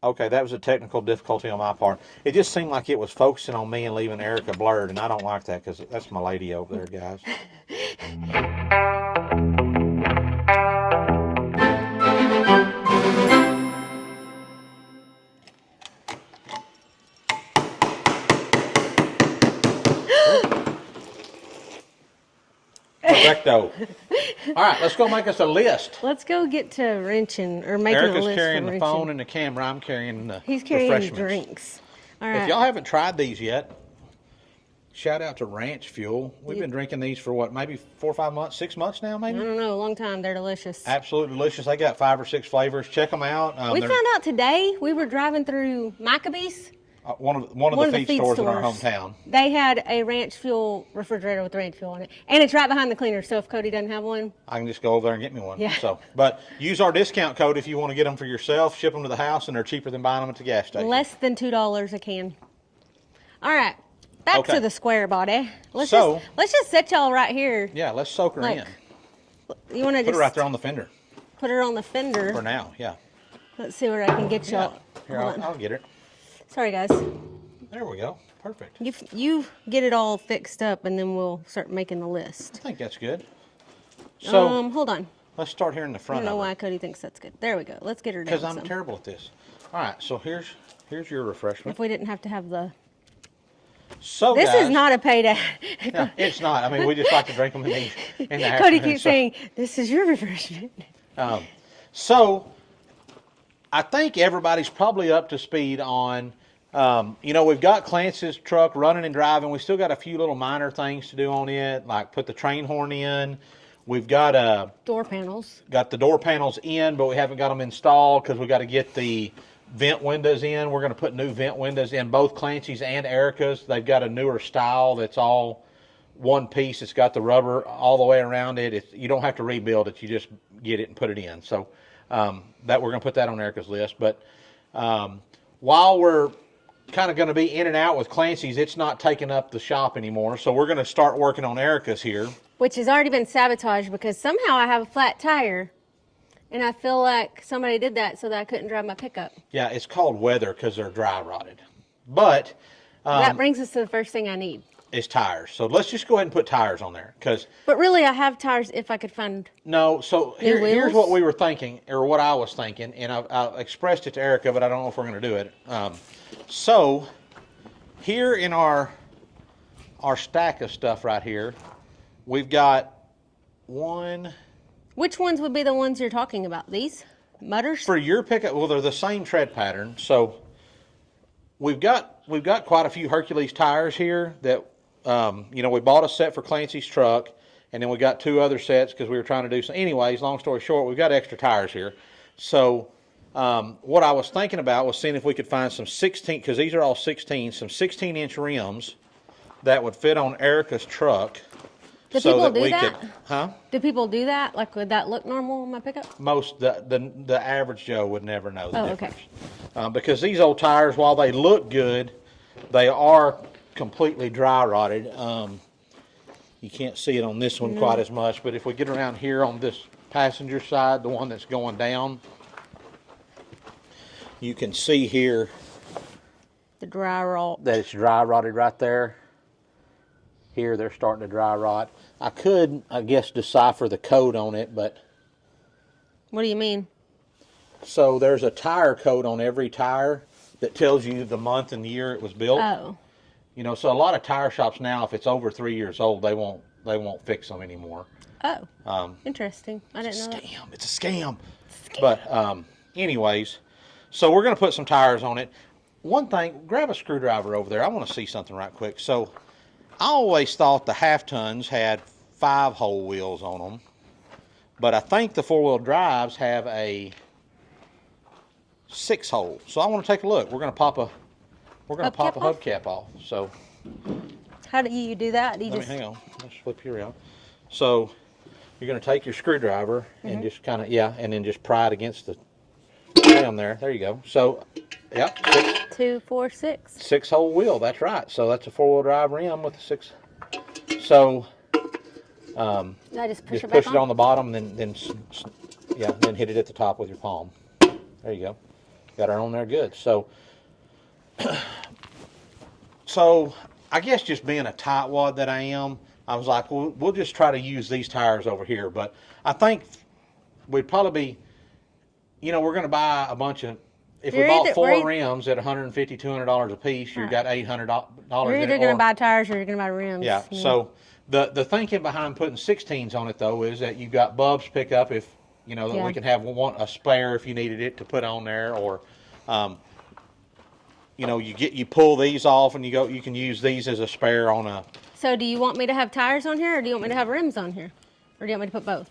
Okay, that was a technical difficulty on my part. It just seemed like it was focusing on me and leaving Erica blurred, and I don't like that because that's my lady over there, guys. Perfecto. All right, let's go make us a list. Let's go get to wrenching or making a Erica's list carrying for the wrenching. phone and the camera. I'm carrying the He's carrying refreshments. drinks. All right. If y'all haven't tried these yet, shout out to Ranch Fuel. We've been drinking these for what, maybe 4 or 5 months, 6 months now, maybe? I don't know, a long time. They're delicious. Absolutely delicious. They got 5 or 6 flavors. Check them out. We found out today, we were driving through Maccabee's. One of the feed stores in our hometown. They had a Ranch Fuel refrigerator with Ranch Fuel on it. And it's right behind the cleaner, so if Cody doesn't have one. I can just go over there and get me one. Yeah. But use our discount code if you want to get them for yourself. Ship them to the house, and they're cheaper than buying them at the gas station. Less than $2 a can. All right. Back to the square body. Let's just set y'all right here. Yeah, let's soak her in. You want to put her right there on the fender. Put her on the fender. For now, yeah. Let's see where I can get y'all. Here, I'll get it. Sorry, guys. There we go. Perfect. You get it all fixed up, and then we'll start making the list. I think that's good. So, hold on. Let's start here in the front. I don't know why Cody thinks that's good. There we go. Let's get her down. Because I'm terrible at this. All right, so here's your refreshment. If we didn't have to have the... So this guys, is not a paid ad. No, it's not. I mean, we just like to drink them in the afternoon. Cody keeps saying, this is your refreshment. So, I think everybody's probably up to speed on... we've got Clancy's truck running and driving. We still got a few little minor things to do on it, like put the train horn in. We've got door panels. Got the door panels in, but we haven't got them installed because we got to get the vent windows in. We're going to put new vent windows in both Clancy's and Erica's. They've got a newer style that's all one piece. It's got the rubber all the way around it. You don't have to rebuild it. You just get it and put it in. So that we're going to put that on Erica's list. But while we're kind of going to be in and out with Clancy's, it's not taking up the shop anymore. So we're going to start working on Erica's here. Which has already been sabotaged because somehow I have a flat tire. And I feel like somebody did that so that I couldn't drive my pickup. Yeah, it's called weather because they're dry rotted. But that brings us to the first thing I need. Is tires. So let's just go ahead and put tires on there. But really, I have tires if I could find. No, so here's what we were thinking, or what I was thinking, and I expressed it to Erica, but I don't know if we're going to do it. So here in our stack of stuff right here, we've got one. Which ones would be the ones you're talking about? These mutters? For your pickup, well, they're the same tread pattern. So we've got quite a few Hercules tires here that we bought a set for Clancy's truck, and then we got 2 other sets because we were trying to do some. Anyways, long story short, we've got extra tires here. So what I was thinking about was seeing if we could find some 16, because these are all 16, some 16-inch rims that would fit on Erica's truck. Do people do that? Huh? Do people do that? Like, would that look normal on my pickup? The average Joe would never know the difference. Okay. Because these old tires, while they look good, they are completely dry rotted. You can't see it on this one quite as much, but if we get around here on this passenger side, the one that's going down, you can see here the dry rot. That it's dry rotted right there. Here they're starting to dry rot. I could, I guess, decipher the code on it, but... What do you mean? So there's a tire code on every tire that tells you the month and the year it was built. Oh. So a lot of tire shops now, if it's over 3 years old, they won't fix them anymore. Oh. Interesting. I didn't know that. It's a scam. But anyways, so we're going to put some tires on it. One thing, grab a screwdriver over there. I want to see something right quick. So I always thought the half tons had 5-hole wheels on them, but I think the 4-wheel drives have a 6-hole. So I want to take a look. We're going to pop a hubcap off. So how do you do that? Hang on. Let's flip here out. So you're going to take your screwdriver and just kind of and then just pry it against the rim there. There you go. So 2, 4, 6. 6-hole wheel. That's right. So that's a 4-wheel drive rim with a 6. So I just push push it on the bottom, then hit it at the top with your palm. There you go. Got her on there good. So, so I guess just being a tightwad that I am, I was like, well, we'll just try to use these tires over here. But I think we'd probably be, we're going to buy a bunch of. If we bought four rims at $150, $200 a piece, you've got $800. You're either going to buy tires or you're going to buy rims. Yeah. So the thinking behind putting 16s on it though is that you've got Bub's pickup if that we can have a spare if you needed it to put on there, or you pull these off and you can use these as a spare on a. So do you want me to have tires on here, or do you want me to have rims on here, or do you want me to put both?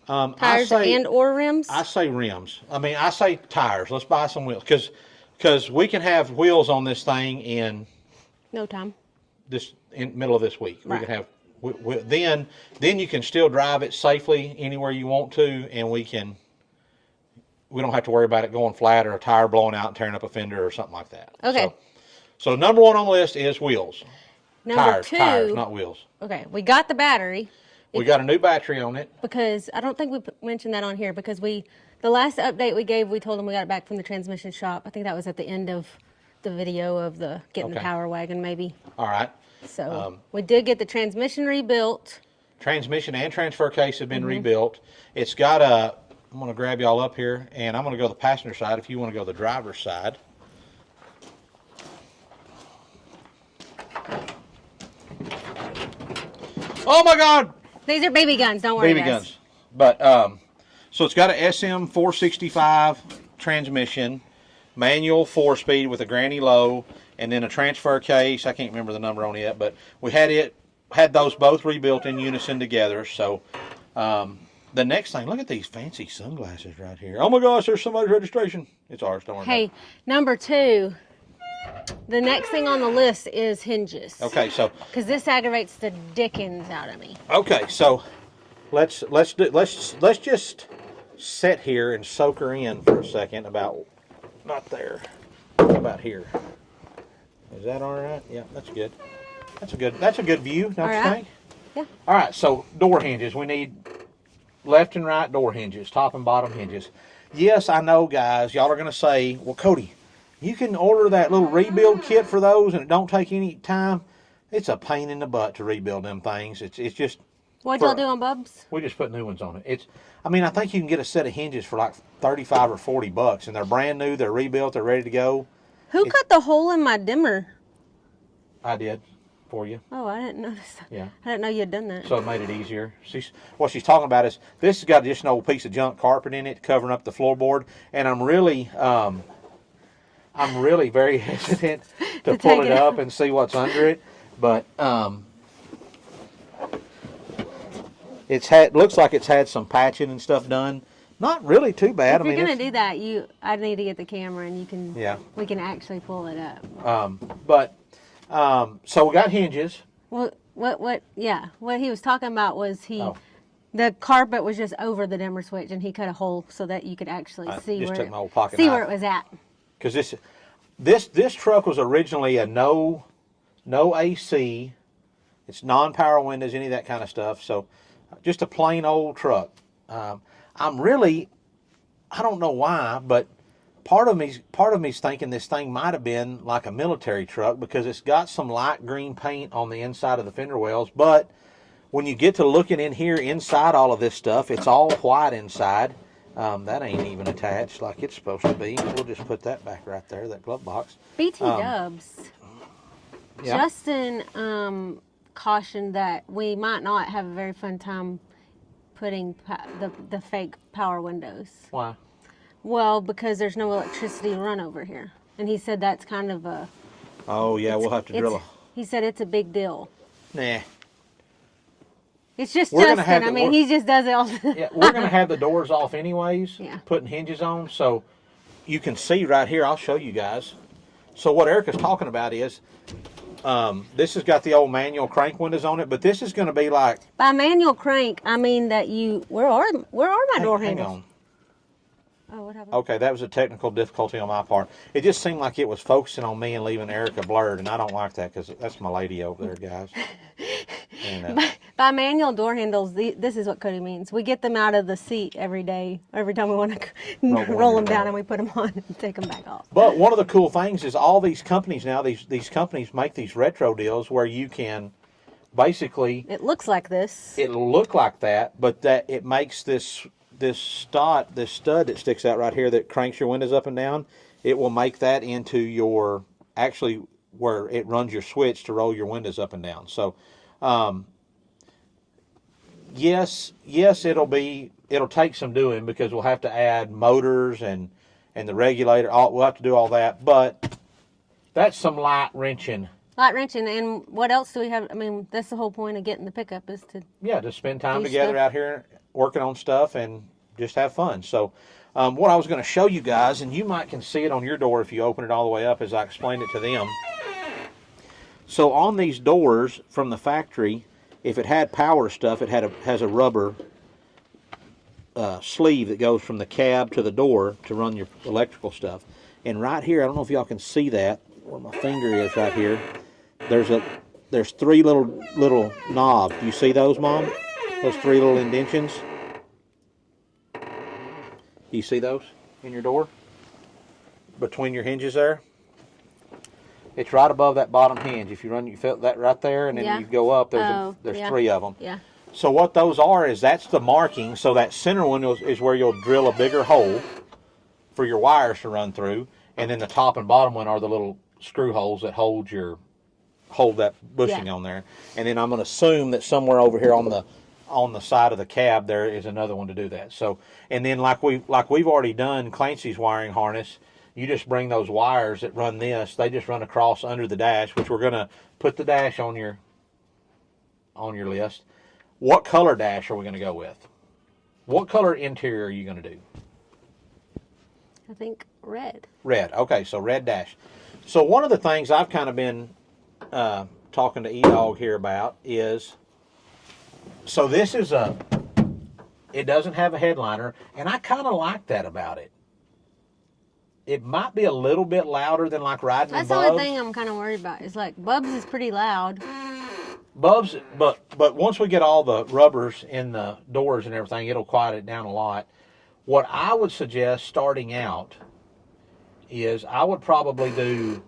Tires or rims? I say rims. I mean, I say tires. Let's buy some wheels because we can have wheels on this thing in no time. In middle of this week. Right. We can have then you can still drive it safely anywhere you want to, and we don't have to worry about it going flat or a tire blowing out and tearing up a fender or something like that. Okay. So number one on the list is wheels. Number tires, not wheels. Okay, we got the battery. We got a new battery on it. Because I don't think we mentioned that on here, because the last update we gave, we told them we got it back from the transmission shop. I think that was at the end of the video of getting the Power Wagon maybe. All right. So we did get the transmission rebuilt. Transmission and transfer case have been rebuilt. It's got I'm going to grab y'all up here, and I'm going to go to the passenger side if you want to go to the driver's side. Oh my God! These are BB guns, don't worry, BB guns. But, so it's got a SM465 transmission, manual 4-speed with a granny low, and then a transfer case. I can't remember the number on it, but we had those both rebuilt in unison together. So, the next thing, look at these fancy sunglasses right here. Oh my gosh, there's somebody's registration. It's ours, don't worry about it. Hey, number 2, the next thing on the list is hinges. Okay, so because this aggravates the dickens out of me. Okay, so let's just sit here and soak her in for a second about here. Is that all right? Yeah, that's good. That's a good view, don't you think? Yeah. All right, so door hinges. We need left and right door hinges, top and bottom hinges. Yes, I know, guys. Y'all are going to say, well, Cody, you can order that little rebuild kit for those and it don't take any time. It's a pain in the butt to rebuild them things. It's just. What'd y'all do on Bubs? We just put new ones on it. I think you can get a set of hinges for like $35 or $40, and they're brand new. They're rebuilt. They're ready to go. Who cut the hole in my dimmer? I did for you. Oh, I didn't notice that. Yeah. I didn't know you had done that. So it made it easier. What she's talking about is this has got just an old piece of junk carpet in it covering up the floorboard, and I'm really very hesitant to pull it up and see what's under it, but looks like it's had some patching and stuff done. Not really too bad. If you're gonna do that, I need to get the camera and we can actually pull it up. So we got hinges. Well, what he was talking about was the carpet was just over the dimmer switch, and he cut a hole so that you could actually see where it was at. Because this truck was originally a no AC. It's non-power windows, any of that kind of stuff. So just a plain old truck. I don't know why, but part of me's thinking this thing might have been like a military truck because it's got some light green paint on the inside of the fender wells. But when you get to looking in here inside all of this stuff, it's all white inside. That ain't even attached like it's supposed to be. We'll just put that back right there, that glove box. BT Dubs. Yeah. Justin cautioned that we might not have a very fun time putting the fake power windows. Why? Well, because there's no electricity to run over here. And he said that's kind of a... Oh, yeah, we'll have to drill He said it's a big deal. Nah. It's just Justin. He just does it all the time. Yeah, we're going to have the doors off anyways, yeah. Putting hinges on. So you can see right here, I'll show you guys. So what Erica's talking about is, this has got the old manual crank windows on it, but this is going to be like... By manual crank, I mean that where are my door handles? Hang on. Oh, what happened? Okay, that was a technical difficulty on my part. It just seemed like it was focusing on me and leaving Erica blurred, and I don't like that because that's my lady over there, guys. And, By manual door handles, this is what Cody means. We get them out of the seat every day. Every time we want to roll them down, and we put them on and take them back off. But one of the cool things is all these companies now, these companies make these retro deals where you can basically, It looks like this. it'll look like that, but that it makes this stud that sticks out right here that cranks your windows up and down. It will make that into your actually where it runs your switch to roll your windows up and down. So, yes, it'll take some doing because we'll have to add motors and the regulator. We'll have to do all that, but that's some light wrenching. Light wrenching, and what else do we have? I mean, that's the whole point of getting the pickup is to to spend time do together stuff. out here working on stuff and just have fun. So, what I was going to show you guys, and you might can see it on your door if you open it all the way up, as I explained it to them. So on these doors from the factory, if it had power stuff, it has a rubber sleeve that goes from the cab to the door to run your electrical stuff. And right here, I don't know if y'all can see that where my finger is right here. There's three little knobs. Do you see those, Mom? Those three little indentions. Do you see those in your door? Between your hinges there? It's right above that bottom hinge. If you feel that right there, and then Yeah. you go up, there's yeah. three of them. Yeah. So what those are is that's the marking. So that center one is where you'll drill a bigger hole for your wires to run through, and then the top and bottom one are the little screw holes that hold that bushing on there. And then I'm going to assume that somewhere over here on the side of the cab there is another one to do that. So, and then like we've already done Clancy's wiring harness, you just bring those wires that run this, they just run across under the dash, which we're going to put the dash on your list. What color dash are we going to go with? What color interior are you going to do? I think red. Red. Okay, so red dash. So one of the things I've kind of been talking to E-Dog here about is, so this is it doesn't have a headliner, and I kind of like that about it. It might be a little bit louder than like riding in That's Bubs. the only thing I'm kind of worried about. Is like Bubs is pretty loud. Bubs, but once we get all the rubbers in the doors and everything, it'll quiet it down a lot. What I would suggest starting out is I would probably do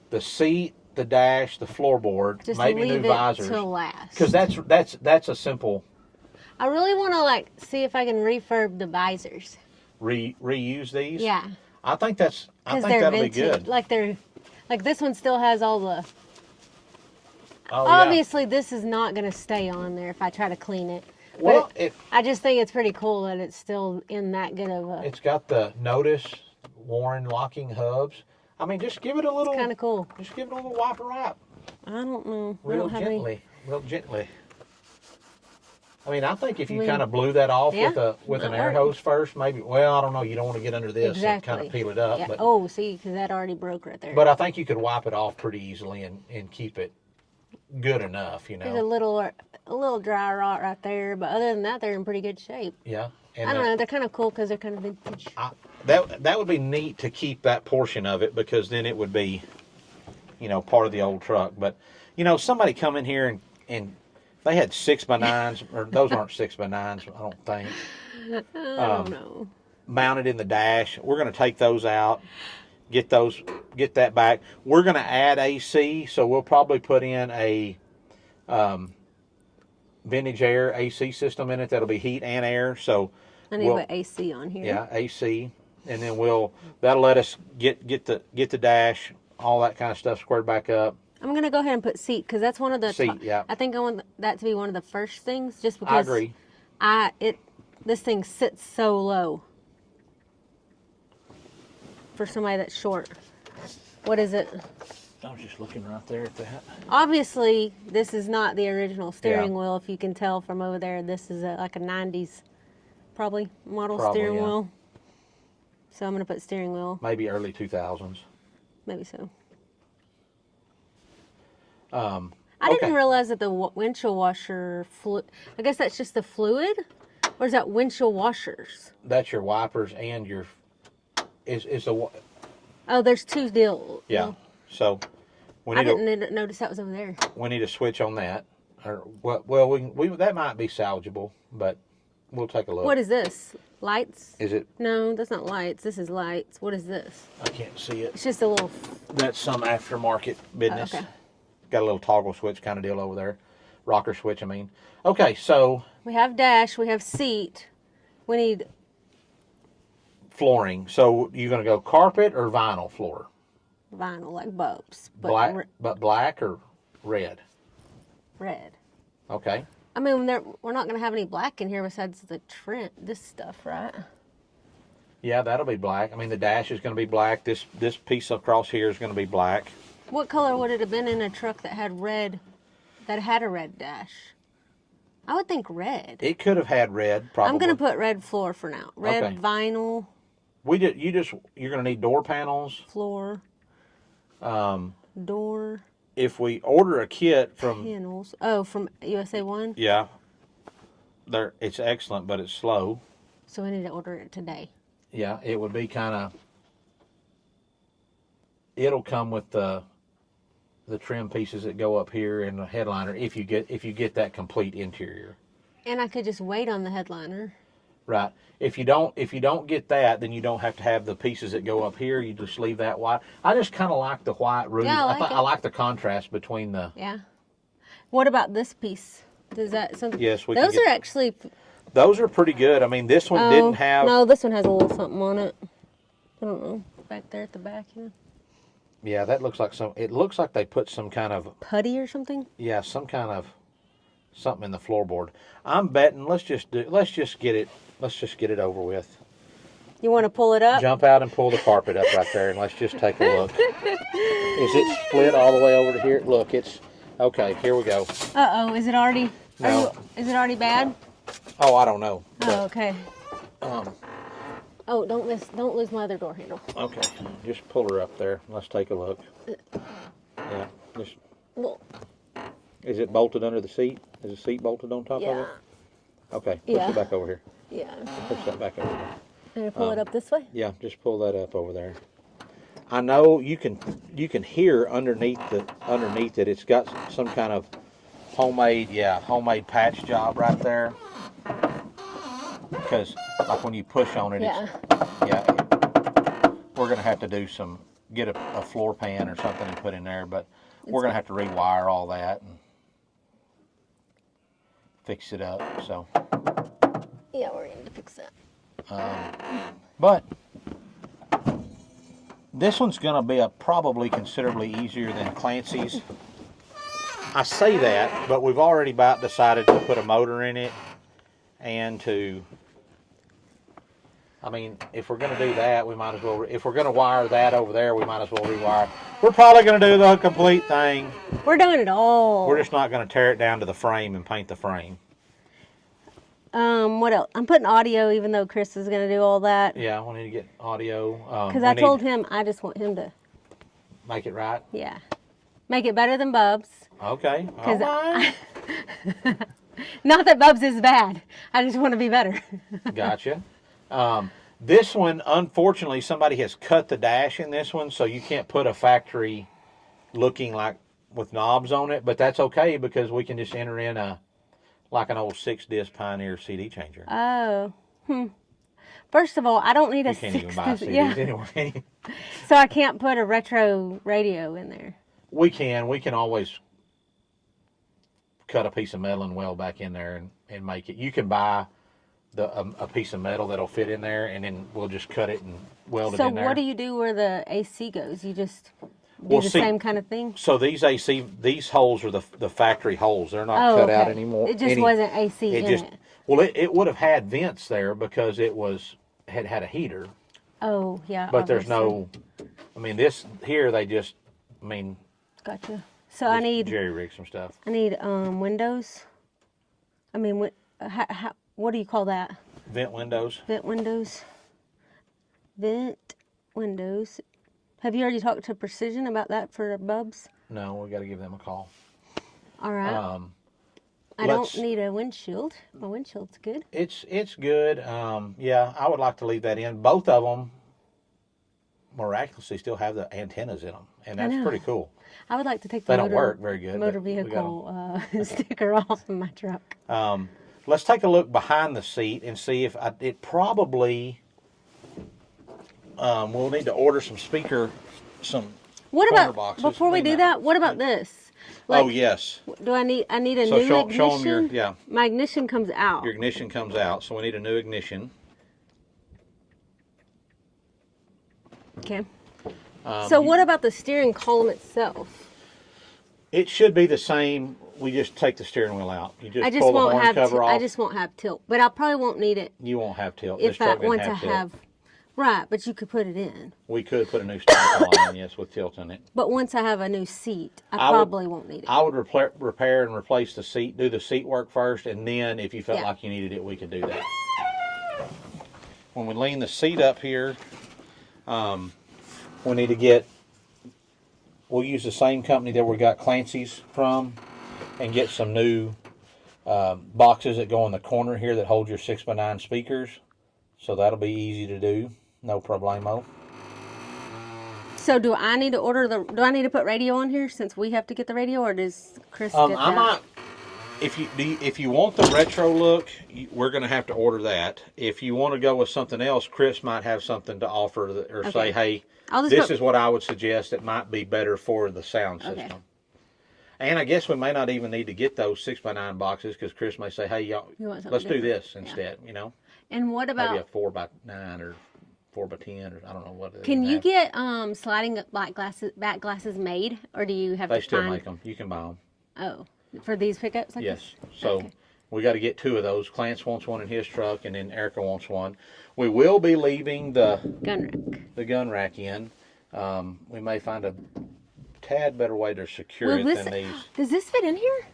the seat, the dash, the floorboard, Just maybe leave new it visors. till last. Because that's a simple I really want to see if I can refurb the visors. reuse these. Yeah. I think that'll they're be good. Like this one still has all the. Oh, Obviously, this is not going to stay on there if I try to clean it. Well, I just think it's pretty cool that it's still in that good of a. it's got the Notice Warren locking hubs. I mean, just give it a little. Kind of cool. Just give it a little wipe. I don't know. I Real don't have gently. I mean, I think if you kind of blew that off with an air hose first, maybe. Well, I don't know. You don't want to get under this and kind of peel it up. Yeah. But, See, because that already broke right there. but I think you could wipe it off pretty easily and keep it good enough. There's a little dry rot right there, but other than that, they're in pretty good shape. Yeah. And I don't know. They're kind of cool because they're kind of vintage. that would be neat to keep that portion of it, because then it would be, part of the old truck. But, somebody come in here and they had 6x9s, or those aren't 6x9s, I don't think. I don't know. Mounted in the dash. We're going to take those out, get that back. We're going to add AC, so we'll probably put in a Vintage Air AC system in it that'll be heat and air. So I need to put AC on here. Yeah, AC, and then that'll let us get the dash, all that kind of stuff squared back up. I'm gonna go ahead and put seat because that's one of the. Seat, yeah. I think I want that to be one of the first things, just because. I agree. This thing sits so low. For somebody that's short. What is it? I was just looking right there at that. Obviously, this is not the original steering Yeah. wheel. If you can tell from over there, this is like a 90s, probably model steering yeah. wheel. So I'm gonna put steering wheel. Maybe early 2000s. Maybe so. Okay. I didn't realize that the windshield washer I guess that's just the fluid, or is that windshield washers? That's your wipers and your Oh, there's two deals. yeah. So I didn't notice that was over there. we need a switch on that. Or well, we that might be salvageable, but we'll take a look. What is this? Lights? Is it? No, that's not lights. This is lights. What is this? I can't see it. It's just a little. That's some aftermarket business. Okay. Got a little toggle switch kind of deal over there. Rocker switch, I mean. Okay, so We have dash. We have seat. We need flooring. So you're going to go carpet or vinyl floor? vinyl, like Bubs, but Black, but black or red? red. Okay. I mean, we're not going to have any black in here besides the trim, this stuff, right? Yeah, that'll be black. I mean, the dash is going to be black. This piece across here is going to be black. What color would it have been in a truck that had red, that had a red dash? I would think red. It could have had red, probably. I'm going to put red floor for now. Red Okay. vinyl You're going to need door panels. floor, door If we order a kit from, panels. Oh, from USA One? yeah, it's excellent, but it's slow. So we need to order it today. Yeah, it would be kind of. It'll come with the trim pieces that go up here and the headliner if you get that complete interior. And I could just wait on the headliner. Right. If you don't get that, then you don't have to have the pieces that go up here. You just leave that white. I just kind of like the white roof. Yeah, I like it. I like the contrast between the. Yeah. What about this piece? Does that something? Yes, we can Those get- are actually. Those are pretty good. I mean, this one didn't have. No, this one has a little something on it. I don't know. Back there at the back, yeah. Yeah, that looks like some. It looks like they put some kind of. Putty or something. Yeah, some kind of something in the floorboard. I'm betting. Let's just get it. Let's just get it over with. You want to pull it up? Jump out and pull the carpet up right there, and let's just take a look. Is it split all the way over to here? Look, it's okay. Here we go. Uh oh, is it already? No. Is it already bad? Oh, I don't know. Oh, okay. Um, Oh, don't lose my other door handle. okay, just pull her up there. Let's take a look. Yeah, just. Well, Is it bolted under the seat? Is the seat bolted on top of yeah, it? Okay, push Yeah. it back over here. yeah. Push that back over there. Can I pull it up this way? Yeah, just pull that up over there. I know you can hear underneath it. It's got some kind of homemade patch job right there. Because like when you push on it, Yeah. we're gonna have to do get a floor pan or something and put in there, but we're gonna have to rewire all that and fix it up. So, Yeah, we're going to fix that. but this one's gonna be probably considerably easier than Clancy's. I say that, but we've already about decided to put a motor in it and to. I mean, if we're going to do that, we might as well. If we're going to wire that over there, we might as well rewire. We're probably going to do the complete thing. We're doing it all. We're just not going to tear it down to the frame and paint the frame. What else? I'm putting audio, even though Chris is going to do all that. Yeah, we need to get audio. Because I told him I just want him to, Make it right. make it better than Bubs. Okay. All 'Cause right. Not that Bubs is bad. I just want to be better. Gotcha. This one, unfortunately, somebody has cut the dash in this one, so you can't put a factory looking like with knobs on it. But that's okay because we can just enter in like an old 6-disc Pioneer CD changer. Oh. First of all, I don't need a You can't even buy 60. CDs Yeah. anyway. So I can't put a retro radio in there. We can always cut a piece of metal and weld back in there and make it. You can buy a piece of metal that'll fit in there, and then we'll just cut it and weld it So in there. what do you do where the AC goes? You just do the see, same kind of thing? So these holes are the factory holes. They're not cut out anymore. It just wasn't AC in it. Well, it would have had vents there because it had a heater. Oh, yeah. But there's obviously. no. I mean, this here they just. I mean. Gotcha. So I need jerry rig some stuff. windows. I mean, what do you call that? Vent windows. Vent windows. Vent windows. Have you already talked to Precision about that for Bubs? No, we got to give them a call. All right. I let's- don't need a windshield. My windshield's good. It's good. Yeah, I would like to leave that in. Both of them miraculously still have the antennas in them, and I that's know. pretty cool. I would like to take the They don't work very good, motor but we got 'em. vehicle sticker off of my truck. Let's take a look behind the seat and see if it probably. We'll need to order some What corner about boxes. before we Clean do that? What about this? Oh yes. Do I need a So new show ignition? them your My ignition comes out. Your ignition comes out, so we need a new ignition. Okay. So what about the steering column itself? It should be the same. We just take the steering wheel out. You just, I just pull the won't horn have cover off. I just won't have tilt, but I probably won't need it You won't have tilt. if This truck I didn't want to tilt. have. Right, but you could put it in. We could put a new steering column in, yes, with tilt in it. But once I have a new seat, I would- probably won't need it. I would repair and replace the seat, do the seat work first, and then if you felt Yeah. like you needed it, we could do that. When we lean the seat up here, we need to get, we'll use the same company that we got Clancy's from and get some new boxes that go in the corner here that hold your 6x9 speakers. So that'll be easy to do, no problemo. So do I need to do I need to put radio on here since we have to get the radio, or does Chris get that? I might, if you want the retro look, we're going to have to order that. If you want to go with something else, Chris might have something to offer or say, hey, this is what I would suggest. It might be better for the sound system. Okay. And I guess we may not even need to get those 6x9 boxes because Chris may say, hey, y'all, let's do this instead, you know. And what about maybe a 4x9 or 4x10 or I don't know what it is. Can you get sliding back glasses made, or do you have They to still find? make them. You can buy them. Oh, for these pickups? Like Yes. this? So Okay. we got to get 2 of those. Clance wants one in his truck, and then Erica wants one. We will be leaving the gun rack in. We may find a tad better way to secure it than these. Does this fit in here?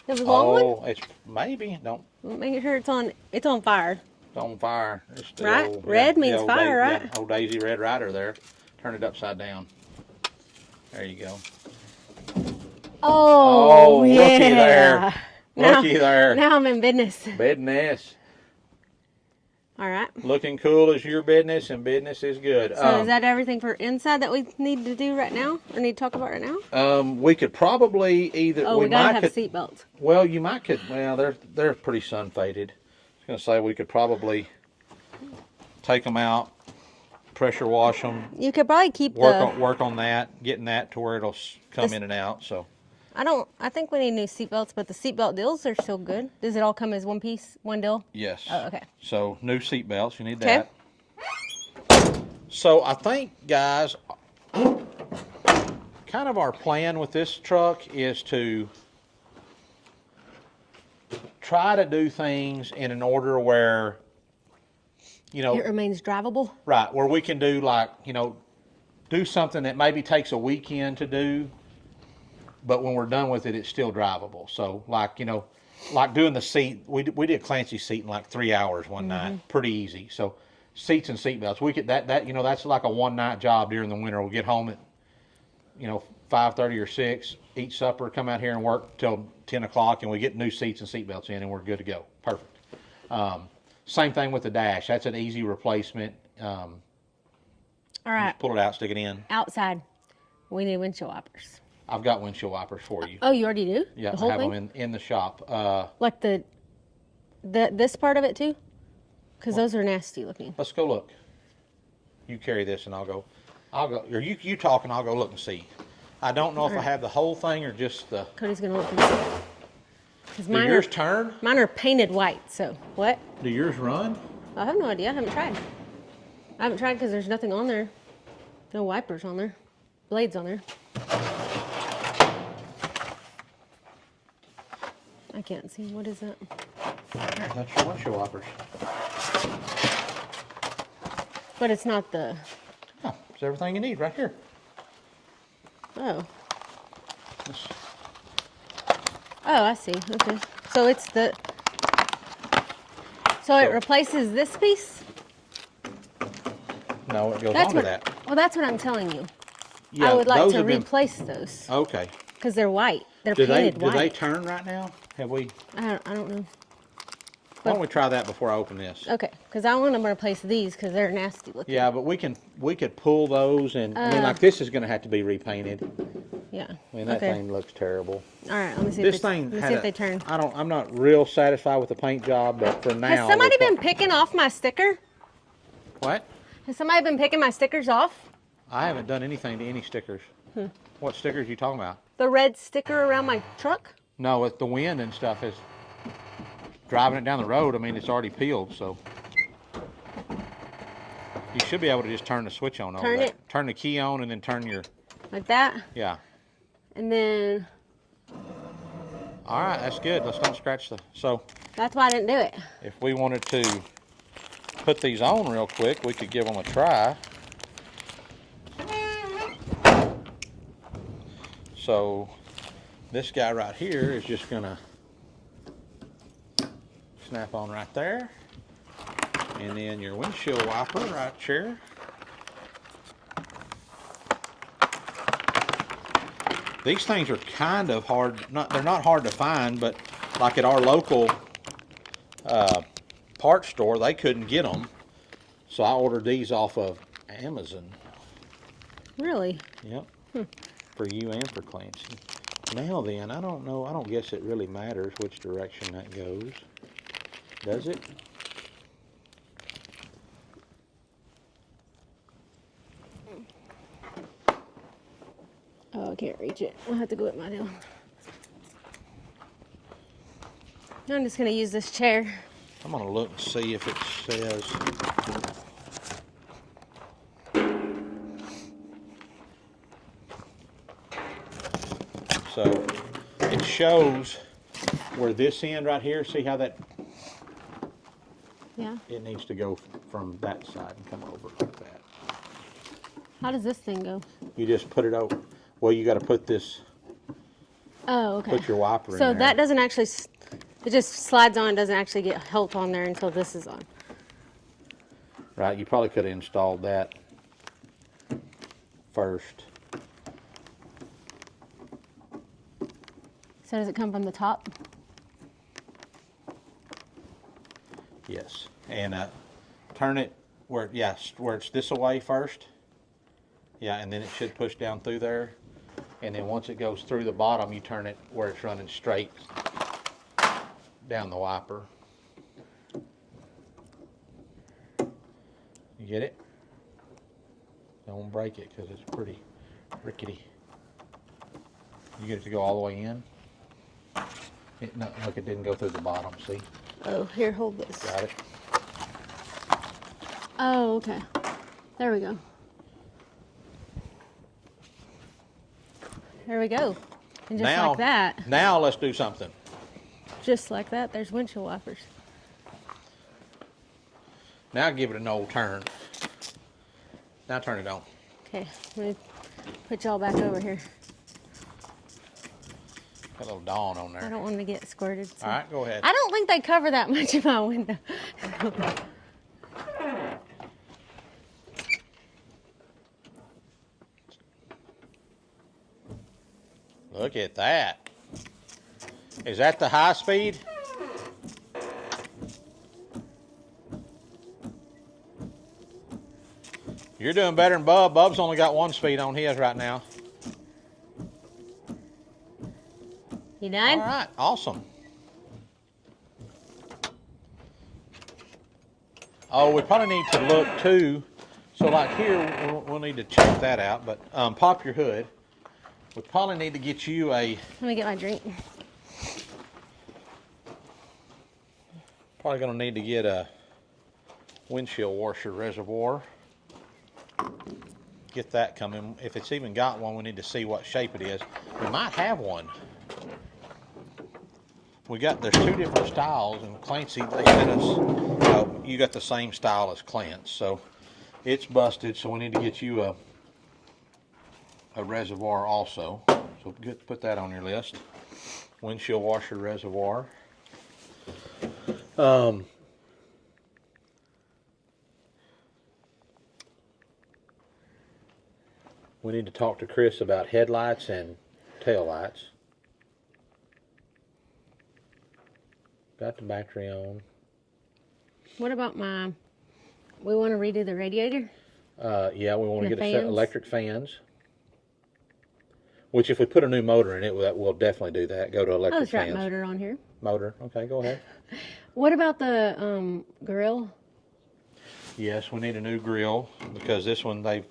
The long one? Oh, it's maybe don't. Making sure it's on fire. It's on fire. It's the Right? old- Red the means old fire, right? Yeah, old Daisy Red Ryder there. Turn it upside down. There you go. Oh, yeah. Looky there. Now- Looky there. Now I'm in business. Business. All right. Looking cool is your business, and business is good. So is that everything for inside that we need to do right now, or need to talk about right now? We could probably either. Oh, we gotta have seat belts. Well, you might could. Well, they're pretty sun faded. I was gonna say we could probably take them out, pressure wash them, You could probably keep work on that, getting that to where it'll come in and out. So I think we need new seat belts, but the seat belt deals are still good. Does it all come as one piece, one deal? yes. Oh, okay. So new seat belts, you need Okay. that. So I think, guys, kind of our plan with this truck is to try to do things in an order where, you know, It remains drivable. right, where we can do like, you know, do something that maybe takes a weekend to do, but when we're done with it, it's still drivable. So like, you know, like doing the seat, we did Clancy's seat in like 3 hours one night, pretty easy. So seats and seat belts, we could, that, you know, that's like a one night job during the winter. We'll get home at, you know, 5:30 or 6, eat supper, come out here and work till 10 o'clock, and we get new seats and seat belts in, and we're good to go. Perfect. Same thing with the dash. That's an easy replacement. All right. Just pull it out, stick it in. Outside, we need windshield wipers. I've got windshield wipers for you. Oh, you already do? Yeah, The I whole have thing? them in the shop. Like this part of it too? Because those are nasty looking. Let's go look. You carry this, and I'll go. Or you talk, and I'll go look and see. I don't know if I have the whole thing or just the. Cody's gonna look and see. Because Do yours turn? mine are painted white. So what? Do yours run? I have no idea. I haven't tried. I haven't tried because there's nothing on there. No wipers on there. Blades on there. I can't see. What is that? There, that's your windshield wipers. But it's not the. Oh, it's everything you need right here. Oh. This- Oh, I see. Okay. So it's the. So it replaces this piece? No, it goes That's onto what. that. Well, that's what I'm telling you. Yeah, I would like those to have been- replace those Okay. because they're white. They're Do they painted white. do they turn right now? Have we? I don't know. Why don't we try that before I open this? Okay, because I want to replace these because they're nasty looking. Yeah, but we could pull those, and I mean, like this is going to have to be repainted. Yeah. I mean, that thing looks terrible. All right, let me see. This thing let me see if they turn. I'm not real satisfied with the paint job, but for now. Has somebody been picking off my sticker? What? Has somebody been picking my stickers off? I haven't done anything to any stickers. What stickers are you talking about? The red sticker around my truck? No, with the wind and stuff is driving it down the road. I mean, it's already peeled, so you should be able to just turn the switch on. Turn it. Turn the key on, and then turn your. Like that? Yeah. And then. All right, that's good. Let's don't scratch the. So. That's why I didn't do it. If we wanted to put these on real quick, we could give them a try. So this guy right here is just gonna snap on right there, and then your windshield wiper right here. These things are kind of hard. They're not hard to find, but like at our local parts store, they couldn't get them, so I ordered these off of Amazon. Really? Yep. For you and for Clancy. Now then, I don't know. I don't guess it really matters which direction that goes. Does it? Oh, I can't reach it. I'll have to go with my nail. I'm just going to use this chair. I'm going to look and see if it says. So it shows where this end right here, see how that, Yeah. it needs to go from that side and come over like that. How does this thing go? You just put it over. Well, you got to put this, Oh, okay. put your wiper in So there. that doesn't actually, it just slides on, doesn't actually get held on there until this is on. Right, you probably could have installed that first. So does it come from the top? Yes, and turn it where, where it's this away first. Yeah, and then it should push down through there. And then once it goes through the bottom, you turn it where it's running straight down the wiper. You get it? Don't break it because it's pretty rickety. You get it to go all the way in. No, look, it didn't go through the bottom, see? Oh, here, hold this. Got it? Oh, okay. There we go. There we go. And just like that. Now let's do something. Just like that, there's windshield wipers. Now give it an old turn. Now turn it on. Okay, let me put y'all back over here. Got a little dawn on I there. don't want to get squirted. So. All right, go ahead. I don't think they cover that much of my window. Look at that. Is that the high speed? You're doing better than Bub. Bub's only got one speed on his right now. You done? All right, awesome. Oh, we probably need to look too. So like here, we'll need to check that out, but pop your hood. We probably need to get you a, Let me get my drink. probably gonna need to get a windshield washer reservoir. Get that coming. If it's even got one, we need to see what shape it is. We might have one. There's two different styles, and Clancy, they sent us, you got the same style as Clance, so it's busted, so we need to get you a reservoir also. So put that on your list. Windshield washer reservoir. We need to talk to Chris about headlights and taillights. Got the battery on. What about we want to redo the radiator? Yeah, we want to The get a set fans? electric fans. Which, if we put a new motor in it, we'll definitely do that. Go to Oh, electric it's right fans. motor on here. Motor. Okay, go ahead. What about the grill? Yes, we need a new grill because this one they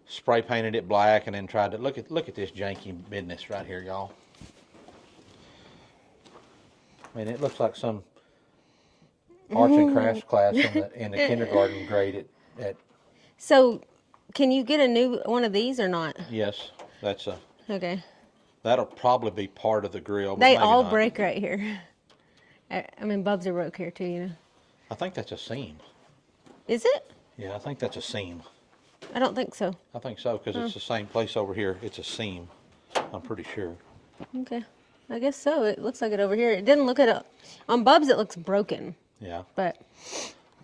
spray painted it black and then tried to look at this janky business right here, y'all. I mean, it looks like some arts and crafts class in the kindergarten grade at. So, can you get a new one of these or not? Yes, Okay. that'll probably be part of the grill. But They maybe all not. break right here. I mean, Bubs are broke here too, you know. I think that's a seam. Is it? Yeah, I think that's a seam. I don't think so. I think so because it's the same place over here. It's a seam. I'm pretty sure. Okay. I guess so. It looks like it over here. It didn't look at it. On Bubs, it looks broken. Yeah. But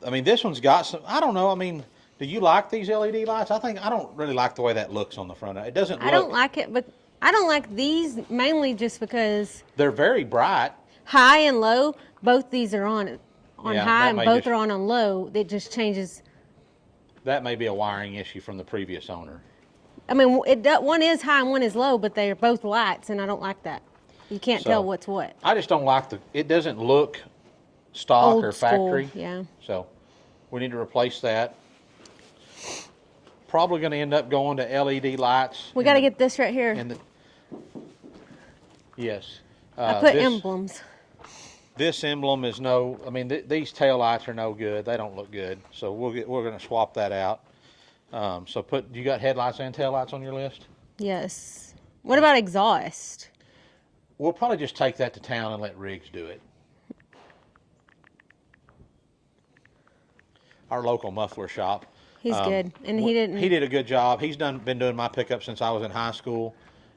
I mean, this one's got some. I don't know. I mean, do you like these LED lights? I don't really like the way that looks on the front. It doesn't. I don't like it. But I don't like these mainly just because They're very bright. high and low, both these are on Yeah, high that and may both just- are on low. It just changes. That may be a wiring issue from the previous owner. I mean, one is high and one is low, but they are both lights, and I don't like that. You can't So, tell what's what. I just don't like it doesn't look stock Old or school, factory. yeah. So we need to replace that. Probably going to end up going to LED lights. We got to get this right here. in the. Yes. I put this, emblems. This emblem is no. I mean, these tail lights are no good. They don't look good. So we're going to swap that out. So you got headlights and tail lights on your list? Yes. What about exhaust? We'll probably just take that to town and let Riggs do it. Our local muffler shop. He's good, and he didn't. He did a good job. He's been doing my pickup since I was in high school,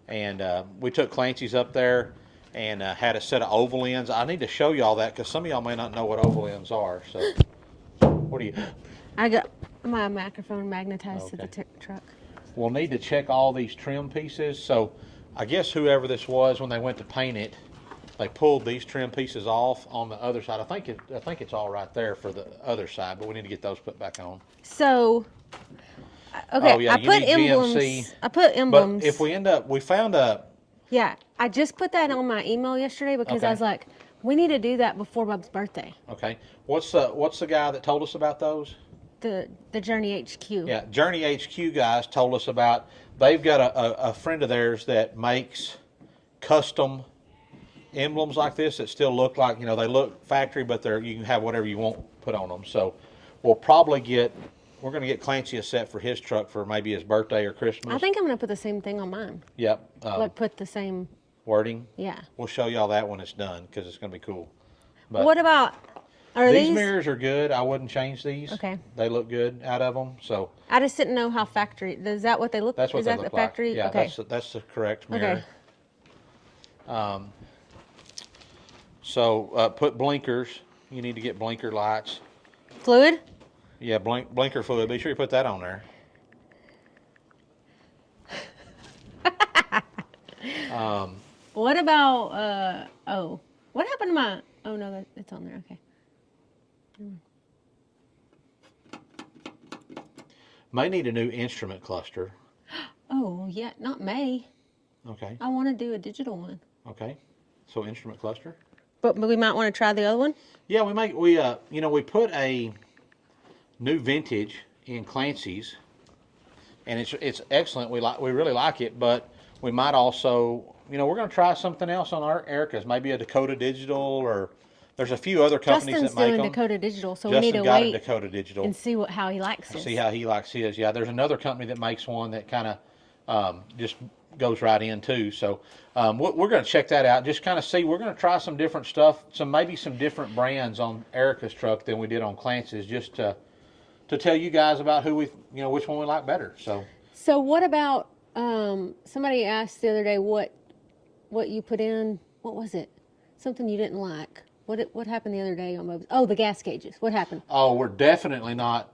and we took Clancy's up there and had a set of oval ends. I need to show y'all that because some of y'all may not know what oval ends are. So, what do you? I got my microphone magnetized to the Okay. truck. We'll need to check all these trim pieces. So, I guess whoever this was when they went to paint it, they pulled these trim pieces off on the other side. I think it's all right there for the other side, but we need to get those put back on. So, okay, Oh, yeah, I you put need emblems. GMC. I put emblems. But if we found a. Yeah, I just put that on my email yesterday because I Okay. was like, we need to do that before Bub's birthday. Okay, what's the guy that told us about those? The Journey HQ. Yeah, Journey HQ guys told us about. They've got a friend of theirs that makes custom emblems like this that still look like, they look factory, but you can have whatever you want put on them. So we're going to get Clancy a set for his truck for maybe his birthday or Christmas. I think I'm gonna put the same thing on mine. Yep. Like put the same. Wording. Yeah. We'll show y'all that when it's done because it's going to be cool. But What about? Are these these? mirrors are good. I wouldn't change these. Okay. They look good out of them. So I just didn't know how factory. Is that what they look? that's what is they that look the factory? like. Yeah, Okay. that's the correct mirror. Okay. So put blinkers. You need to get blinker lights. Fluid. Yeah, blinker fluid. Be sure you put that on there. What about? What happened to my? Oh no, it's on there. Okay. May need a new instrument cluster. Oh yeah, not May. Okay. I want to do a digital one, Okay. So instrument cluster. but we might want to try the other one. Yeah, we put a new vintage in Clancy's, and it's excellent. We really like it, but we might also, we're going to try something else on our Erica's. Maybe a Dakota Digital, or there's a few other companies Justin's that make doing them. Dakota Digital, so Justin we need to got wait a Dakota Digital. and see how he likes it. See how he likes his. Yeah, there's another company that makes one that kind of just goes right in too. So we're going to check that out. Just kind of see. We're going to try some different stuff. Maybe some different brands on Erica's truck than we did on Clancy's, just to tell you guys about which one we like better. So what about? Somebody asked the other day what you put in. What was it? Something you didn't like. What happened the other day on Bubs? Oh, the gas gauges. What happened? Oh, we're definitely not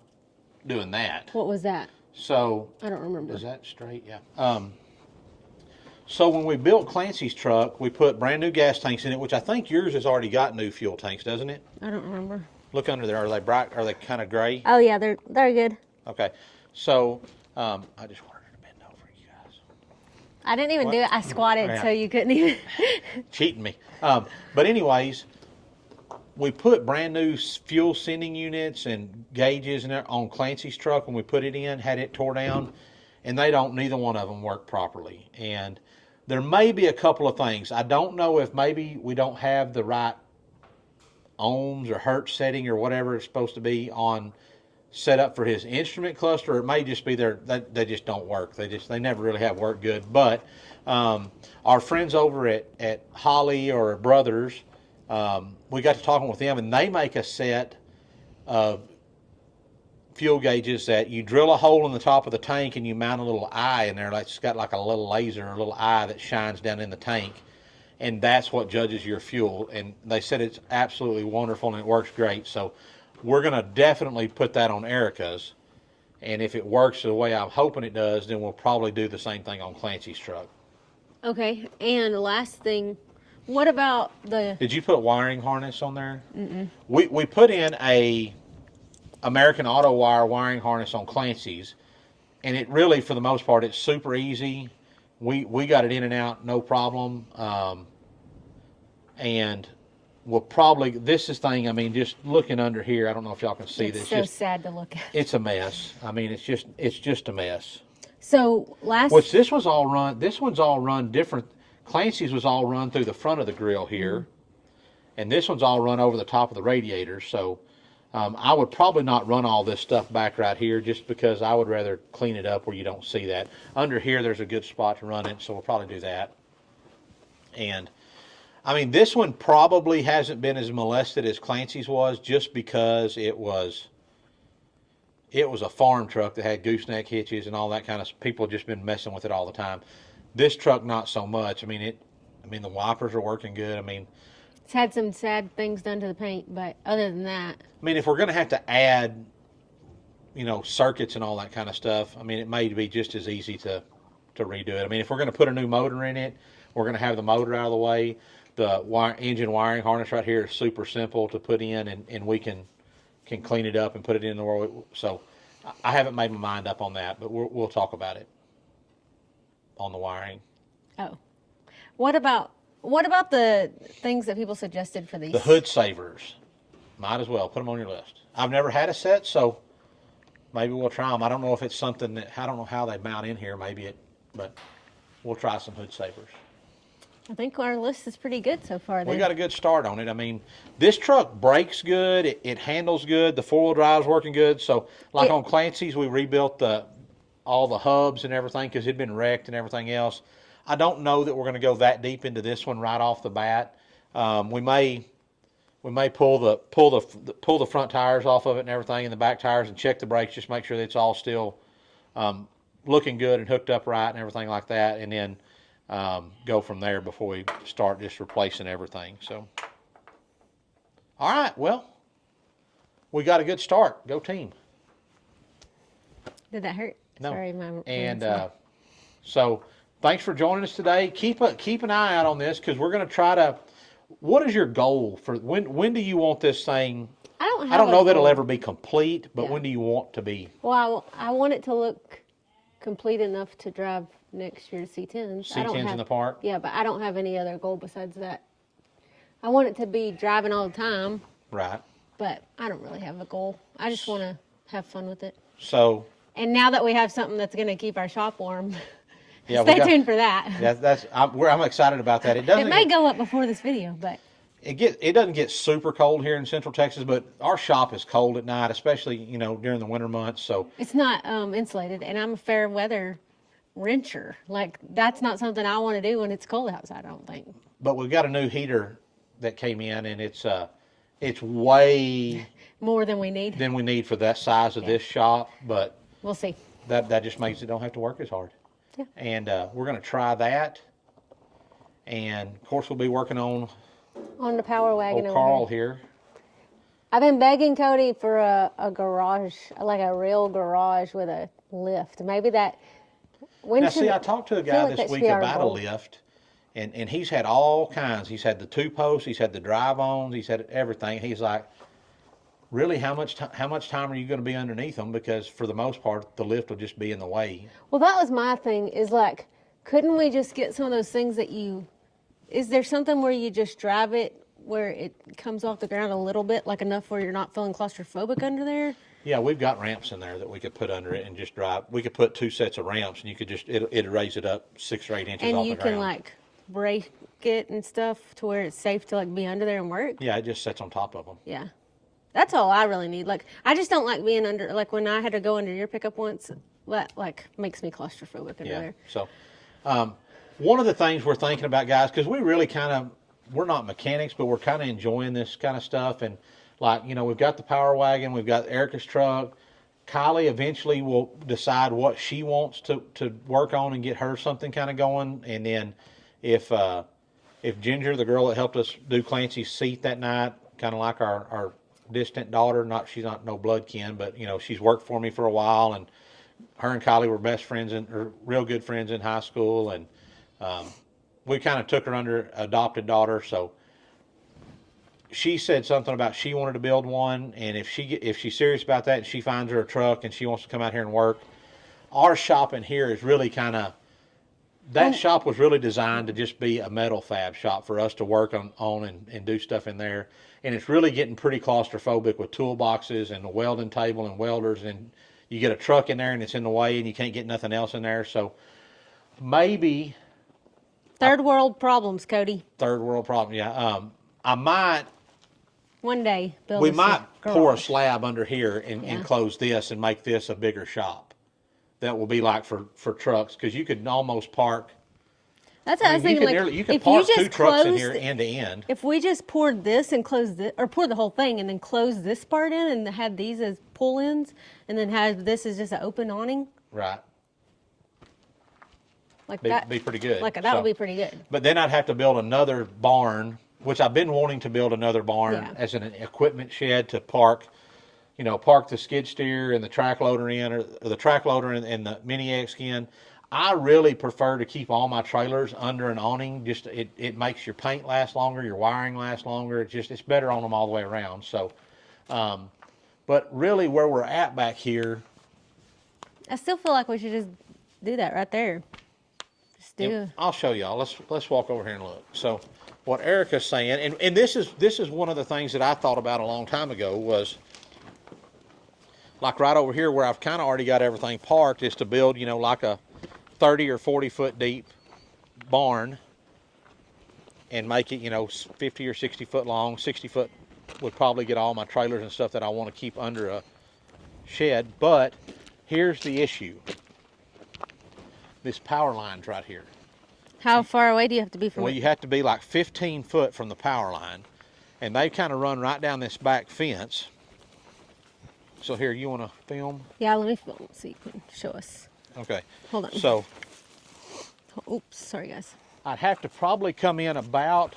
doing that. What was that? So I don't remember. is that straight? Yeah. So when we built Clancy's truck, we put brand new gas tanks in it, which I think yours has already got new fuel tanks, doesn't it? I don't remember. Look under there. Are they bright? Are they kind of gray? Oh yeah, they're good. Okay. So I just wanted her to bend over, you guys. I didn't even do it. I squatted Yeah. so you couldn't even. Cheating me. But anyways, we put brand new fuel sending units and gauges and on Clancy's truck when we put it in, had it tore down, and neither one of them work properly. And there may be a couple of things. I don't know if maybe we don't have the right ohms or hertz setting or whatever it's supposed to be on set up for his instrument cluster. It may just be they just don't work. They never really have worked good. But our friends over at Holly or Brothers, we got to talking with them, and they make a set of fuel gauges that you drill a hole in the top of the tank and you mount a little eye in there. Like it's got like a little laser, a little eye that shines down in the tank, and that's what judges your fuel. And they said it's absolutely wonderful and it works great. So we're going to definitely put that on Erica's, and if it works the way I'm hoping it does, then we'll probably do the same thing on Clancy's truck. Okay, and the last thing, what about the? Did you put wiring harness on there? Mm-mm. We put in a American Auto Wire wiring harness on Clancy's, and it really, for the most part, it's super easy. We got it in and out, no problem. And we'll probably, this is thing, I mean, just looking under here, I don't know if y'all can see It's this. so sad to look at. It's a mess. I mean, it's just a mess. So Which this one's all run different. Clancy's was all run through the front of the grill here, and this one's all run over the top of the radiator. So I would probably not run all this stuff back right here just because I would rather clean it up where you don't see that. Under here, there's a good spot to run it, so we'll probably do that. And I mean, this one probably hasn't been as molested as Clancy's was just because it was a farm truck that had gooseneck hitches and all that kind of, people just been messing with it all the time. This truck, not so much. I mean, the wipers are working good. I mean, it's had some sad things done to the paint, but other than that. I mean, if we're going to have to add, circuits and all that kind of stuff, I mean, it may be just as easy to redo it. I mean, if we're going to put a new motor in it, we're going to have the motor out of the way. The engine wiring harness right here is super simple to put in, and we can clean it up and put it in the world. So I haven't made my mind up on that, but we'll talk about it on the wiring. Oh. What about the things that people suggested for these? The hood savers. Might as well put them on your list. I've never had a set, so maybe we'll try them. I don't know if it's something that, I don't know how they mount in here, but we'll try some hood savers. I think our list is pretty good so far. We got a good start on it. I mean, this truck brakes good. It handles good. The four-wheel drive's working good. So, on Clancy's, we rebuilt all the hubs and everything because it'd been wrecked and everything else. I don't know that we're going to go that deep into this one right off the bat. We may pull the front tires off of it and everything, and the back tires, and check the brakes, just make sure that it's all still looking good and hooked up right and everything like that, and then go from there before we start just replacing everything. So, all right, well, we got a good start. Go team. Did that hurt? No. Sorry, so thanks for joining us today. Keep an eye out on this because we're going to try to. What is your goal for when do you want this thing? I don't know that it'll ever be complete, but when do you want to be? Well, I want it to look complete enough to drive next year to C10s. C10s in the park? Yeah, but I don't have any other goal besides that. I want it to be driving all the time. Right. But I don't really have a goal. I just want to have fun with it. So. And now that we have something that's going to keep our shop warm, yeah, stay tuned for that. I'm excited about that. It may go up before this video, but. It doesn't get super cold here in Central Texas, but our shop is cold at night, especially during the winter months. So it's not insulated, and I'm a fair weather wrencher. Like that's not something I want to do when it's cold outside. I don't think. But we've got a new heater that came in, and it's way more than we need for that size of this shop. But we'll see. That just makes it don't have to work as hard. Yeah. And we're going to try that, and of course we'll be working on the Power Wagon over Carl here. I've been begging Cody for a garage, like a real garage with a lift. Maybe that. I talked to a guy this week about a lift, and he's had all kinds. He's had the two posts, he's had the drive-ons, he's had everything. He's like, really how much time are you going to be underneath them? Because for the most part, the lift will just be in the way. Well, that was my thing. Is like, couldn't we just get some of those things that you? Is there something where you just drive it where it comes off the ground a little bit, like enough where you're not feeling claustrophobic under there? Yeah, we've got ramps in there that we could put under it and just drive. We could put 2 sets of ramps, and you could just it'd raise it up 6 or 8 inches And off you the ground. can like break it and stuff to where it's safe to like be under there and work. Yeah, it just sits on top of them. Yeah. That's all I really need. Like, I just don't like being under, like when I had to go under your pickup once, that like makes me claustrophobic under there. So, one of the things we're thinking about, guys, because we really we're not mechanics, but we're kind of enjoying this kind of stuff. And like, we've got the Power Wagon, we've got Erica's truck. Kylie eventually will decide what she wants to work on and get her something kind of going. And then if Ginger, the girl that helped us do Clancy's seat that night, kind of like our distant daughter, she's not no blood kin, but she's worked for me for a while, and her and Kylie were best friends or real good friends in high school, and we kind of took her under adopted daughter. So she said something about she wanted to build one, and if she's serious about that and she finds her a truck and she wants to come out here and work, our shop in here is really that shop was really designed to just be a metal fab shop for us to work on and do stuff in there. And it's really getting pretty claustrophobic with toolboxes and a welding table and welders. And you get a truck in there and it's in the way and you can't get nothing else in there. So maybe. Third world problems, Cody. Third world problem, yeah. I might. One day, we might pour a slab under here and close this and make this a bigger shop. That will be like for trucks, because you could almost park. That's what I was thinking. You could park 2 trucks in here end to end. If we just poured this and closed this, or pour the whole thing and then close this part in and had these as pull-ins, and then have this as just an open awning. Right. Like that. Be pretty good. Like that would be pretty good. But then I'd have to build another barn, which I've been wanting to build another barn as an equipment shed to park. Park the skid steer and the track loader in, or the track loader and the mini X in. I really prefer to keep all my trailers under an awning. Just it makes your paint last longer, your wiring last longer. It's better on them all the way around. So, but really where we're at back here, I still feel like we should just do that right there. Just do. I'll show y'all. Let's walk over here and look. So, what Erica's saying, and this is one of the things that I thought about a long time ago was. Like right over here where I've kind of already got everything parked, is to build, like a 30 or 40 foot deep barn and make it, 50 or 60 foot long. 60 foot would probably get all my trailers and stuff that I want to keep under a shed. But here's the issue. This power line's right here. How far away do you have to be from it? Well, you have to be like 15 foot from the power line. And they kind of run right down this back fence. So here, you want to film? Yeah, let me film so you can show us. Okay. Hold on. So. Oops, sorry guys. I'd have to probably come in about.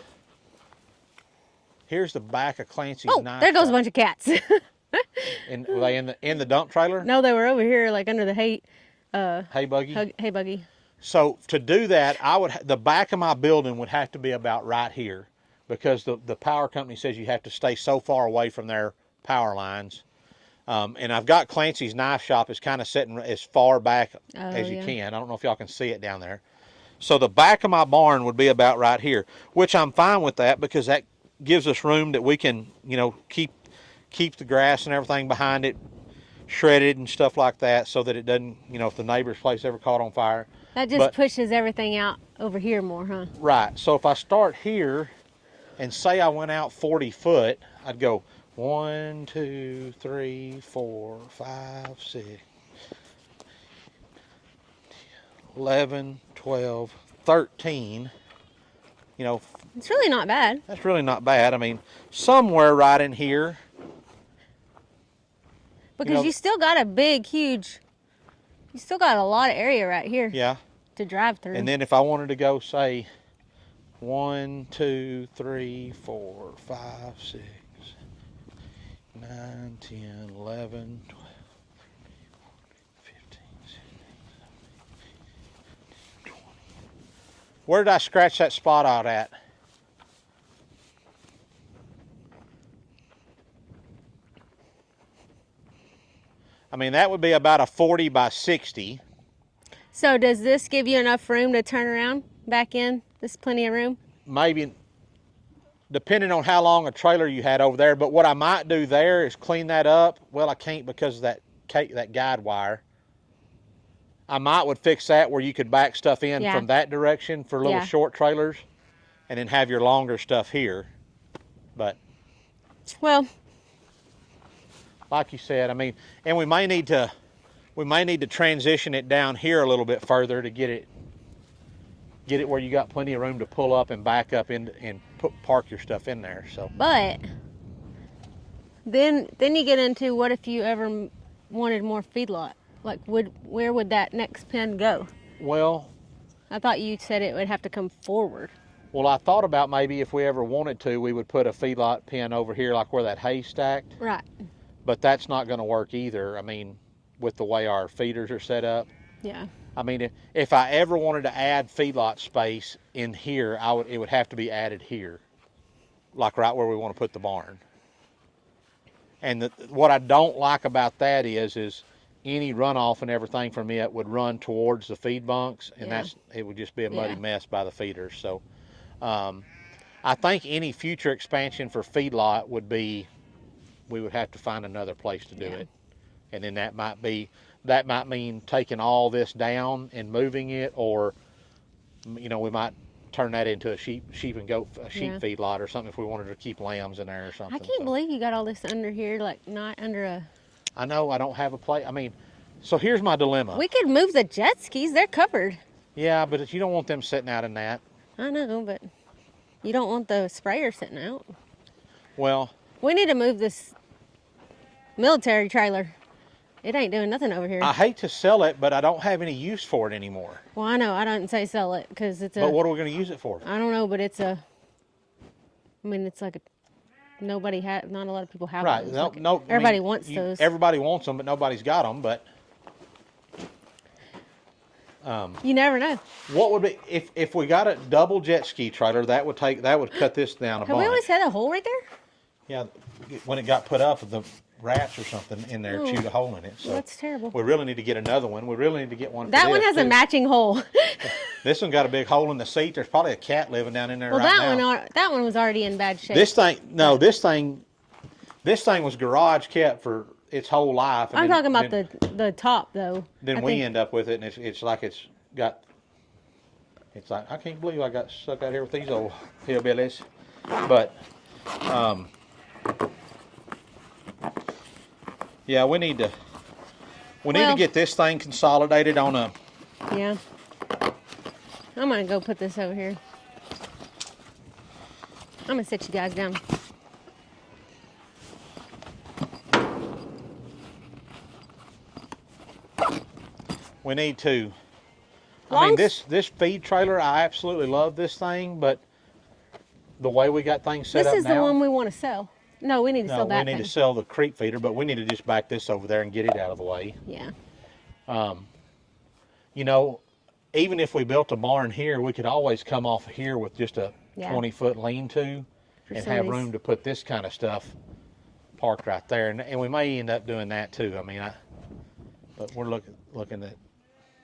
Here's the back of Clancy's knife. There goes a bunch of cats. Were they in the dump trailer? No, they were over here, like under the hay buggy. Hay buggy. So to do that, the back of my building would have to be about right here, because the power company says you have to stay so far away from their power lines. And I've got Clancy's knife shop is kind of sitting as far back as you can. I don't know if y'all can see it down there. So the back of my barn would be about right here, which I'm fine with that, because that gives us room that we can, keep the grass and everything behind it shredded and stuff like that, so that it doesn't, if the neighbor's place ever caught on fire. That just pushes everything out over here more, huh? Right. So if I start here and say I went out 40 foot, I'd go 1, 2, 3, 4, 5, 6, 11, 12, 13. It's really not bad. That's really not bad. I mean, somewhere right in here. Because you still got a big, huge, you still got a lot of area right here. Yeah. To drive through. And then if I wanted to go, say, 1, 2, 3, 4, 5, 6, 9, 10, 11, 12, 15, 16, 17, 20. Where did I scratch that spot out at? mean, that would be about a 40 by 60. So does this give you enough room to turn around back in? There's plenty of room? Maybe, depending on how long a trailer you had over there. But what I might do there is clean that up. Well, I can't because of that guide wire. I would fix that where you could back stuff in Yeah. from that direction for little Yeah. short trailers, and then have your longer stuff here. But Well, like you said, I mean, and we may need to transition it down here a little bit further to get it where you got plenty of room to pull up and back up in and park your stuff in there. So, but then you get into what if you ever wanted more feedlot? Like, where would that next pen go? well, I thought you said it would have to come forward. I thought about maybe if we ever wanted to, we would put a feedlot pen over here, like where that hay's stacked. Right. But that's not going to work either. I mean, with the way our feeders are set up. Yeah. I mean, if I ever wanted to add feedlot space in here, it would have to be added here, like right where we want to put the barn. And what I don't like about that is any runoff and everything from it would run towards the feed bunks, and Yeah. it would just be a muddy Yeah. mess by the feeders. So, I think any future expansion for feedlot would be, we would have to find another place to do Yeah. it, and then that might mean taking all this down and moving it, or we might turn that into a sheep and goat Yeah. feedlot or something if we wanted to keep lambs in there or something. I can't So, believe you got all this under here, like not under a. I know I don't have a place. I mean, so here's my dilemma. We could move the jet skis. They're covered. Yeah, but you don't want them sitting out in that. I know, but you don't want the sprayer sitting out. Well, We need to move this military trailer. It ain't doing nothing over here. I hate to sell it, but I don't have any use for it anymore. Well, I know. I didn't say sell it because it's a. But what are we going to use it for? I don't know, but it's a. I mean, it's like a. Nobody had. Not a lot of people have Right. those. No, Like, no. I mean, everybody wants those. Everybody wants them, but nobody's got them. But You never know. what would be if we got a double jet ski trailer? That would cut this down a Have we bunch. always had a hole right there? Yeah, when it got put up, the rats or something in there chewed a hole in it. So That's terrible. we really need to get another one. We really need to get one. For That one this, has a too. matching hole. This one got a big hole in the seat. There's probably a cat living down in there Well, right now. that one was already in bad shape. This thing was garage kept for its whole life. and I'm then- talking about then- the top though. Then I we think- end up with it, and it's like it's like, I can't believe I got stuck out here with these old hillbillies. But, yeah, we need to Well- get this thing consolidated on a. Yeah. I'm gonna go put this over here. I'm gonna sit you guys down. We need to. I Long mean, s- this feed trailer, I absolutely love this thing, but the way we got things set This up is now. the one we want to sell. No, we need to No, sell we that need thing. to sell the creep feeder, but we need to just back this over there and get it out of the way. Yeah. Even if we built a barn here, we could always come off of here with just a Yeah. 20-foot lean-to and have somebody's- room to put this kind of stuff parked right there. And we may end up doing that too. I mean, but we're looking at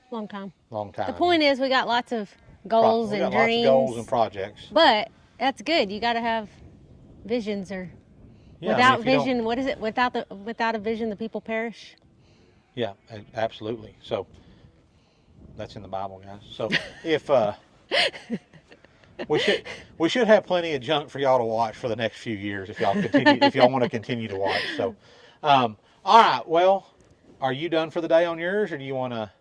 Long time. a long time. The point is, we got lots of goals we and got dreams. lots of goals and projects. But that's good. You got to have visions, or Yeah, I mean, without if you don't- vision, what is it? Without a vision, the people perish. Yeah, absolutely. So that's in the Bible, guys. So if we should have plenty of junk for y'all to watch for the next few years if y'all want to continue to watch. So, all right. Well, are you done for the day on yours, or do you want to?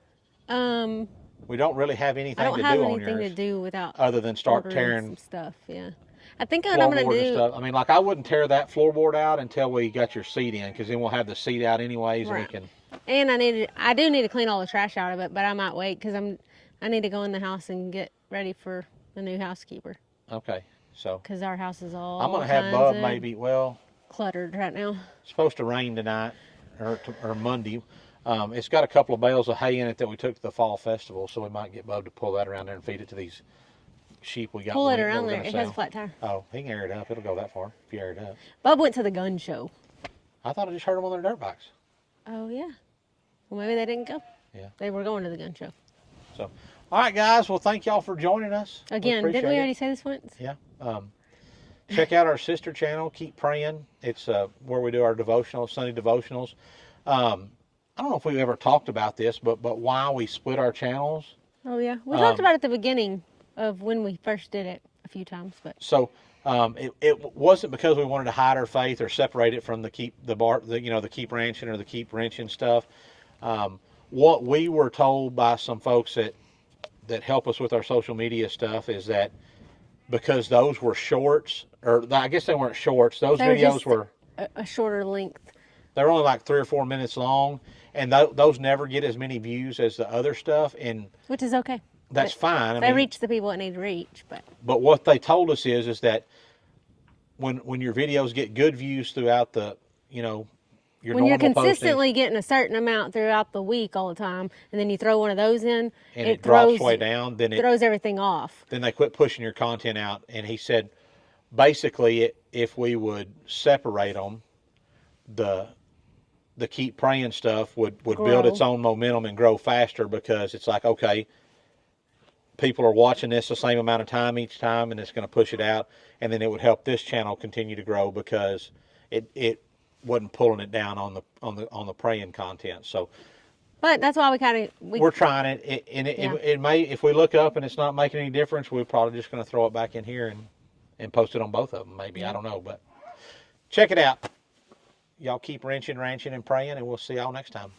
We don't really have I anything don't to have do on anything to yours do without other than start ordering tearing some stuff. Yeah, I think what I'm gonna floorboards and do. stuff. I mean, like I wouldn't tear that floorboard out until we got your seat in, because then we'll have the seat out anyways, Right. and we can. And I do need to clean all the trash out of it, but I might wait because I need to go in the house and get ready for the new housekeeper Okay, so because our house is all I'm gonna have kinds Bub of maybe. Well, cluttered right now. it's supposed to rain tonight or Monday. It's got a couple of bales of hay in it that we took to the fall festival, so we might get Bub to pull that around there and feed it to these sheep we got. Pull it that around we're there. gonna It has a sell. flat tire. Oh, he can air it up. It'll go that far if you air it up. Bub went to the gun show. I thought I just heard him on their dirt bikes. Oh yeah. Well, maybe they didn't go. Yeah. They were going to the gun show. So, all right, guys. Well, thank y'all for joining us. Again, didn't we appreciate it. already say this once? Yeah. Check out our sister channel, Keep Praying. It's where we do our devotionals, Sunday devotionals. I don't know if we've ever talked about this, but why we split our channels. Oh, yeah. We talked about it at the beginning of when we first did it a few times, but So it wasn't because we wanted to hide our faith or separate it from the keep ranching or the keep wrenching stuff. What we were told by some folks that help us with our social media stuff is that because those were shorts, or I guess they weren't shorts. Those They were videos just were a shorter length. they were only like 3 or 4 minutes long, and those never get as many views as the other stuff, and Which is okay. that's fine. I They mean, reach the people it need to reach, but what they told us is that when your videos get good views throughout the your when you're normal consistently getting a certain amount throughout the week all the time, and then you throw one of those in, and it throws, drops way down, then throws everything off. then they quit pushing your content out. And he said, basically, if we would separate them, the keep praying stuff would build Grow. its own momentum and grow faster, because it's like, okay, people are watching this the same amount of time each time, and it's going to push it out, and then it would help this channel continue to grow because it wasn't pulling it down on the praying content. So But that's why we're trying it, and it may, if we look up and it's not making any difference, we're probably just going to throw it back in here and post it on both of them. Maybe, I don't know, but check it out. Y'all keep wrenching, ranching, and praying, and we'll see y'all next time.